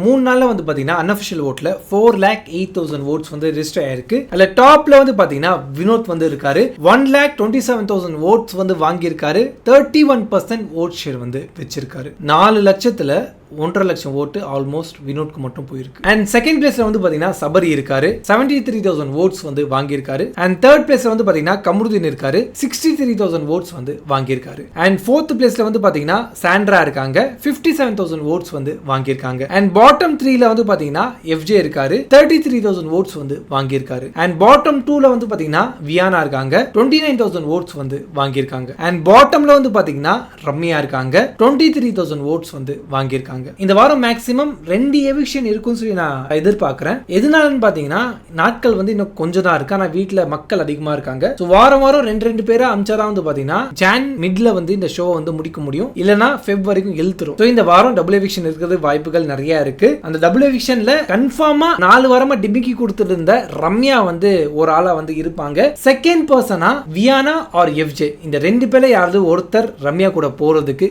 3 நாள்ல வந்து பாத்தீங்கன்னா அன்அஃபிஷியல் ஓட்ல 4,08,000 votes வந்து ரெஜிஸ்டர் ஆயிருக்கு. அதுல டாப்ல வந்து பாத்தீங்கன்னா வினோத் வந்து இருக்காரு. 1,27,000 votes வந்து வாங்கியிருக்காரு. 31% vote share வந்து வச்சிருக்காரு. 4 லட்சத்துல 1.5 லட்சம் ஓட்டு ஆல்மோஸ்ட் வினோட்க்கு மட்டும் போயிருக்கு. அண்ட் செகண்ட் பிளேஸ்ல வந்து பாத்தீங்கன்னா சபரி இருக்காரு. 73,000 votes வந்து வாங்கியிருக்காரு. அண்ட் தேர்ட் பிளேஸ்ல வந்து பாத்தீங்கன்னா கமருதீன் இருக்காரு. 63,000 votes வந்து வாங்கியிருக்காரு. அண்ட் ஃபோர்த் பிளேஸ்ல வந்து பாத்தீங்கன்னா சாண்ட்ரா இருக்காங்க. 57,000 votes வந்து வாங்கியிருக்காங்க. அண்ட் பாட்டம் 3ல வந்து பாத்தீங்கன்னா எஃப்ஜே இருக்காரு. 33,000 votes வந்து வாங்கியிருக்காரு. அண்ட் பாட்டம் 2ல வந்து பாத்தீங்கன்னா வியானா இருக்காங்க. 29,000 votes வந்து வாங்கியிருக்காங்க. அண்ட் பாட்டம்ல வந்து பாத்தீங்கன்னா ரம்யா இருக்காங்க. 23,000 votes வந்து வாங்கியிருக்காங்க. இந்த வாரம் மேக்ஸிமம் 2 எவிக்ஷன் இருக்கும்னு சொல்லி நான் எதிர்பார்க்கிறேன். எதனாலன்னு பாத்தீங்கன்னா நாட்கள் வந்து இன்னும் கொஞ்சம் தான் இருக்கு. ஆனா வீட்டுல மக்கள் அதிகமா இருக்காங்க. வாரம் வாரம் 2 பேரை அமிச்சாதான் வந்து பாத்தீங்கன்னா ஜான் மிட்ல வந்து இந்த ஷோ வந்து முடிக்க முடியும். இல்லனா ஃபெப் வரைக்கும் இழுத்துரும். இந்த வாரம் டபுள் எவிக்ஷன் இருக்கிறது வாய்ப்புகள் நிறைய இருக்கு. அந்த டபுள் எவிக்ஷன்ல கன்ஃபார்மா 4 வாரமா டிமிக்கி கொடுத்துட்டு இருந்த ரம்யா வந்து ஒரு ஆளா வந்து இருப்பாங்க. செகண்ட் பர்சனா வியானா ஆர் எஃப்ஜே இந்த 2 பேர்ல யாராவது ஒருத்தர் ரம்யா கூட போறதுக்கு